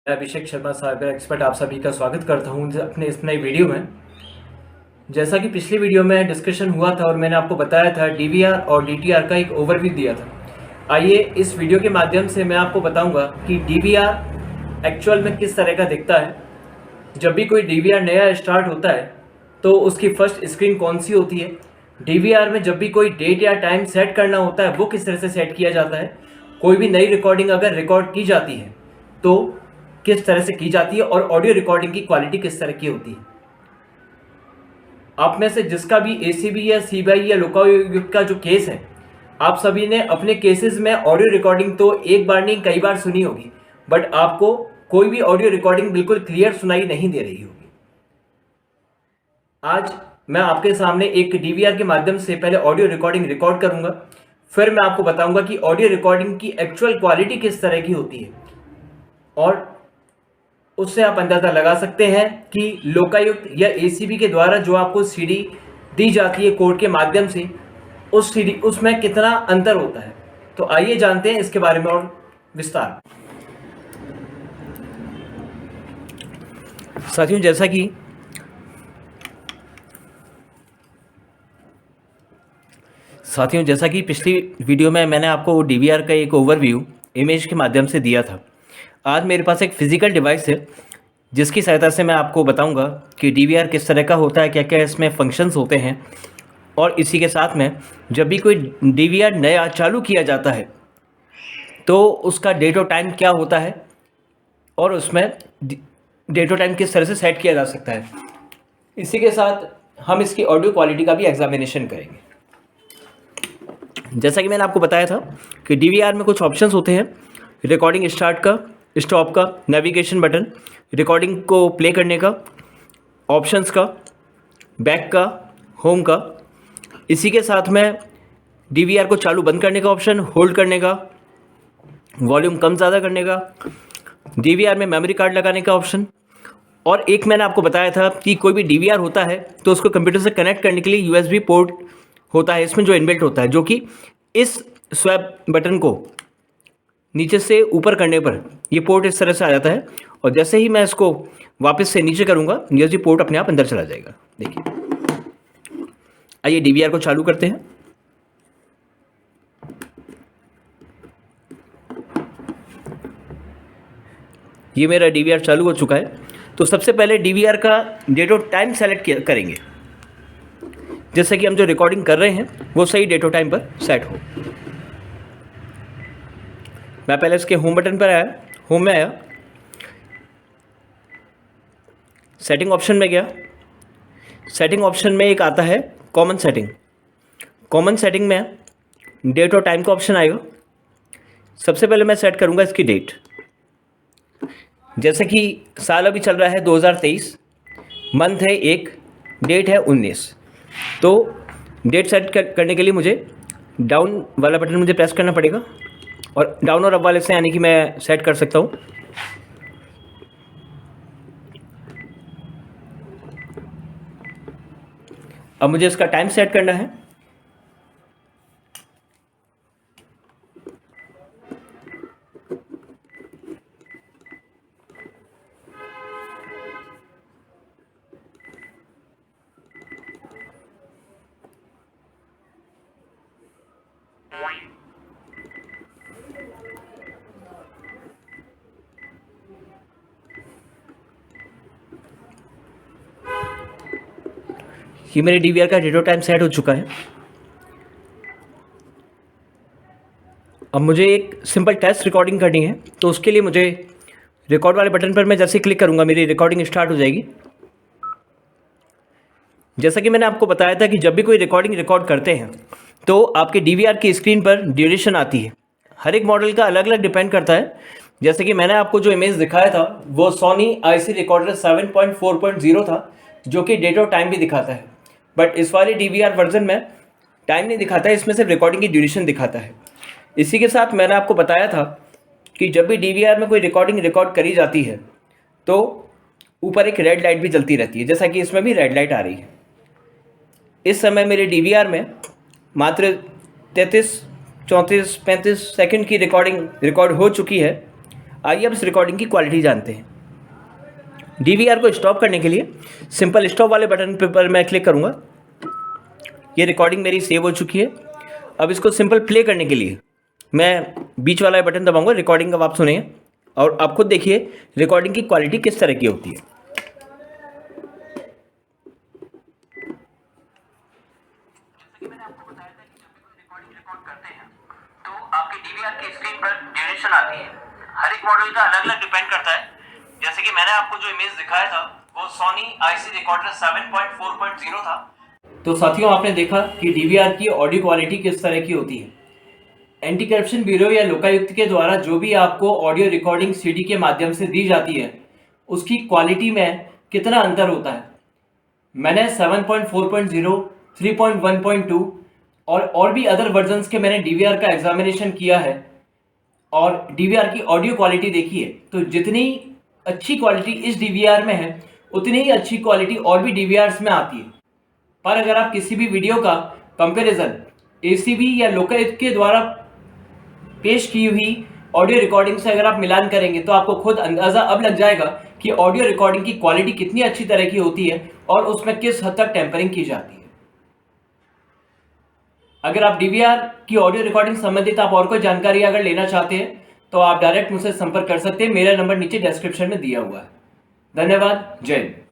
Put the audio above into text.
मैं Abhishek Sharma cyber expert आप सभी का स्वागत करता हूं अपने इस नई वीडियो में। जैसा कि पिछली वीडियो में डिस्कशन हुआ था और मैंने आपको बताया था डीवीआर और डीटीआर का एक ओवरव्यू दिया था। आइए इस वीडियो के माध्यम से मैं आपको बताऊंगा कि डीवीआर एक्चुअल में किस तरह का दिखता है। जब भी कोई डीवीआर नया स्टार्ट होता है तो उसकी फर्स्ट स्क्रीन कौन सी होती है, डीवीआर में जब भी कोई डेट या टाइम सेट करना होता है वो किस तरह से सेट किया जाता है, कोई भी नई रिकॉर्डिंग अगर रिकॉर्ड की जाती है तो किस तरह से की जाती है और ऑडियो रिकॉर्डिंग की क्वालिटी किस तरह की होती है। आप में से जिसका भी एसीबी या सीबीआई या लोकायुक्त का जो केस है, आप सभी ने अपने केसेस में ऑडियो रिकॉर्डिंग तो एक बार नहीं कई बार सुनी होगी, बट आपको कोई भी ऑडियो रिकॉर्डिंग बिल्कुल क्लियर सुनाई नहीं दे रही होगी। आज मैं आपके सामने एक डीवीआर के माध्यम से पहले ऑडियो रिकॉर्डिंग रिकॉर्ड करूंगा, फिर मैं आपको बताऊंगा कि ऑडियो रिकॉर्डिंग की एक्चुअल क्वालिटी किस तरह की होती है और उससे आप अंदाजा लगा सकते हैं कि लोकायुक्त या एसीबी के द्वारा जो आपको सीडी दी जाती है कोर्ट के माध्यम से, उस सीडी उसमें कितना अंतर होता है। तो आइए जानते हैं इसके बारे में और विस्तार। साथियों, जैसा कि पिछली वीडियो में मैंने आपको डीवीआर का एक ओवरव्यू इमेज के माध्यम से दिया था, आज मेरे पास एक फिजिकल डिवाइस है जिसकी सहायता से मैं आपको बताऊंगा कि डीवीआर किस तरह का होता है, क्या क्या इसमें फंक्शंस होते हैं, और इसी के साथ में जब भी कोई डीवीआर नया चालू किया जाता है तो उसका डेट और टाइम क्या होता है और उसमें डेट और टाइम किस तरह से सेट किया जा सकता है। इसी के साथ हम इसकी ऑडियो क्वालिटी का भी एग्जामिनेशन करेंगे। जैसा कि मैंने आपको बताया था कि डीवीआर में कुछ ऑप्शंस होते हैं, रिकॉर्डिंग स्टार्ट का, स्टॉप का, नेविगेशन बटन, रिकॉर्डिंग को प्ले करने का, ऑप्शंस का, बैक का, होम का। इसी के साथ में डीवीआर को चालू बंद करने का ऑप्शन, होल्ड करने का, वॉल्यूम कम ज़्यादा करने का, डीवीआर में मेमोरी कार्ड लगाने का ऑप्शन। और एक मैंने आपको बताया था कि कोई भी डीवीआर होता है तो उसको कंप्यूटर से कनेक्ट करने के लिए यूएसबी पोर्ट होता है इसमें जो इनबिल्ट होता है, जो कि इस स्वैप बटन को नीचे से ऊपर करने पर ये पोर्ट इस तरह से आ जाता है और जैसे ही मैं इसको वापस से नीचे करूंगा यूएसबी पोर्ट अपने आप अंदर चला जाएगा। देखिए, आइए डीवीआर को चालू करते हैं। ये मेरा डीवीआर चालू हो चुका है। तो सबसे पहले डीवीआर का डेट और टाइम सेलेक्ट करेंगे, जैसे कि हम जो रिकॉर्डिंग कर रहे हैं वो सही डेट और टाइम पर सेट हो। मैं पहले इसके होम बटन पर आया, होम में आया, सेटिंग ऑप्शन में गया। सेटिंग ऑप्शन में एक आता है कॉमन सेटिंग। कॉमन सेटिंग में डेट और टाइम का ऑप्शन आएगा। सबसे पहले मैं सेट करूंगा इसकी डेट। जैसे कि साल अभी चल रहा है 2023, मंथ है 1, डेट है 19। तो डेट सेट करने के लिए मुझे डाउन वाला बटन मुझे प्रेस करना पड़ेगा और डाउन और अप वाले से यानी कि मैं सेट कर सकता हूँ। अब मुझे इसका टाइम सेट करना है। ये मेरे डीवीआर का डेट और टाइम सेट हो चुका है। अब मुझे एक सिंपल टेस्ट रिकॉर्डिंग करनी है, तो उसके लिए मुझे रिकॉर्ड वाले बटन पर मैं जैसे क्लिक करूंगा मेरी रिकॉर्डिंग स्टार्ट हो जाएगी। जैसा कि मैंने आपको बताया था कि जब भी कोई रिकॉर्डिंग रिकॉर्ड करते हैं तो आपके डीवीआर की स्क्रीन पर ड्यूरेशन आती है। हर एक मॉडल का अलग अलग डिपेंड करता है। जैसे कि मैंने आपको जो इमेज दिखाया था वो सोनी आईसी रिकॉर्डर 7.4.0 था, जो कि डेट और टाइम भी दिखाता है, बट इस वाले डीवीआर वर्जन में टाइम नहीं दिखाता है, इसमें सिर्फ रिकॉर्डिंग की ड्यूरेशन दिखाता है। इसी के साथ मैंने आपको बताया था कि जब भी डीवीआर में कोई रिकॉर्डिंग रिकॉर्ड करी जाती है तो ऊपर एक रेड लाइट भी जलती रहती है, जैसा कि इसमें भी रेड लाइट आ रही है। इस समय मेरे डीवीआर में मात्र 33, 34, 35 सेकंड की रिकॉर्डिंग रिकॉर्ड हो चुकी है। आइए अब इस रिकॉर्डिंग की क्वालिटी जानते हैं। DVR को स्टॉप करने के लिए सिंपल स्टॉप वाले बटन पर मैं क्लिक करूँगा। ये रिकॉर्डिंग मेरी सेव हो चुकी है। अब इसको सिंपल प्ले करने के लिए मैं बीच वाला बटन दबाऊंगा। रिकॉर्डिंग अब आप सुनिए और आप खुद देखिए रिकॉर्डिंग की क्वालिटी किस तरह की होती है। तो आपके DVR की स्क्रीन पर ड्यूरेशन आती है। हर एक मॉडल का अलग अलग डिपेंड करता है। जैसे कि मैंने आपको जो इमेज दिखाया था वो सोनी IC रिकॉर्डर 7.4.0 था। तो साथियों, आपने देखा कि DVR की ऑडियो क्वालिटी किस तरह की होती है। एंटी करप्शन ब्यूरो या लोकायुक्त के द्वारा जो भी आपको ऑडियो रिकॉर्डिंग CD के माध्यम से दी जाती है उसकी क्वालिटी में कितना अंतर होता है। मैंने 7.4.0, 3.1.2 और भी अदर वर्जन्स के मैंने DVR का एग्जामिनेशन किया है और DVR की ऑडियो क्वालिटी देखी है। तो जितनी अच्छी क्वालिटी इस DVR में है उतनी ही अच्छी क्वालिटी और भी DVRs में आती है। पर अगर आप किसी भी वीडियो का कंपैरिजन ACB या लोकायुक्त के द्वारा पेश की हुई ऑडियो रिकॉर्डिंग से अगर आप मिलान करेंगे तो आपको खुद अंदाज़ा अब लग जाएगा कि ऑडियो रिकॉर्डिंग की क्वालिटी कितनी अच्छी तरह की होती है और उसमें किस हद तक टेम्परिंग की जाती है। अगर आप DVR की ऑडियो रिकॉर्डिंग संबंधित आप और कोई जानकारी अगर लेना चाहते हैं तो आप डायरेक्ट मुझसे संपर्क कर सकते हैं। मेरा नंबर नीचे डिस्क्रिप्शन में दिया हुआ है। धन्यवाद। जय हिंद।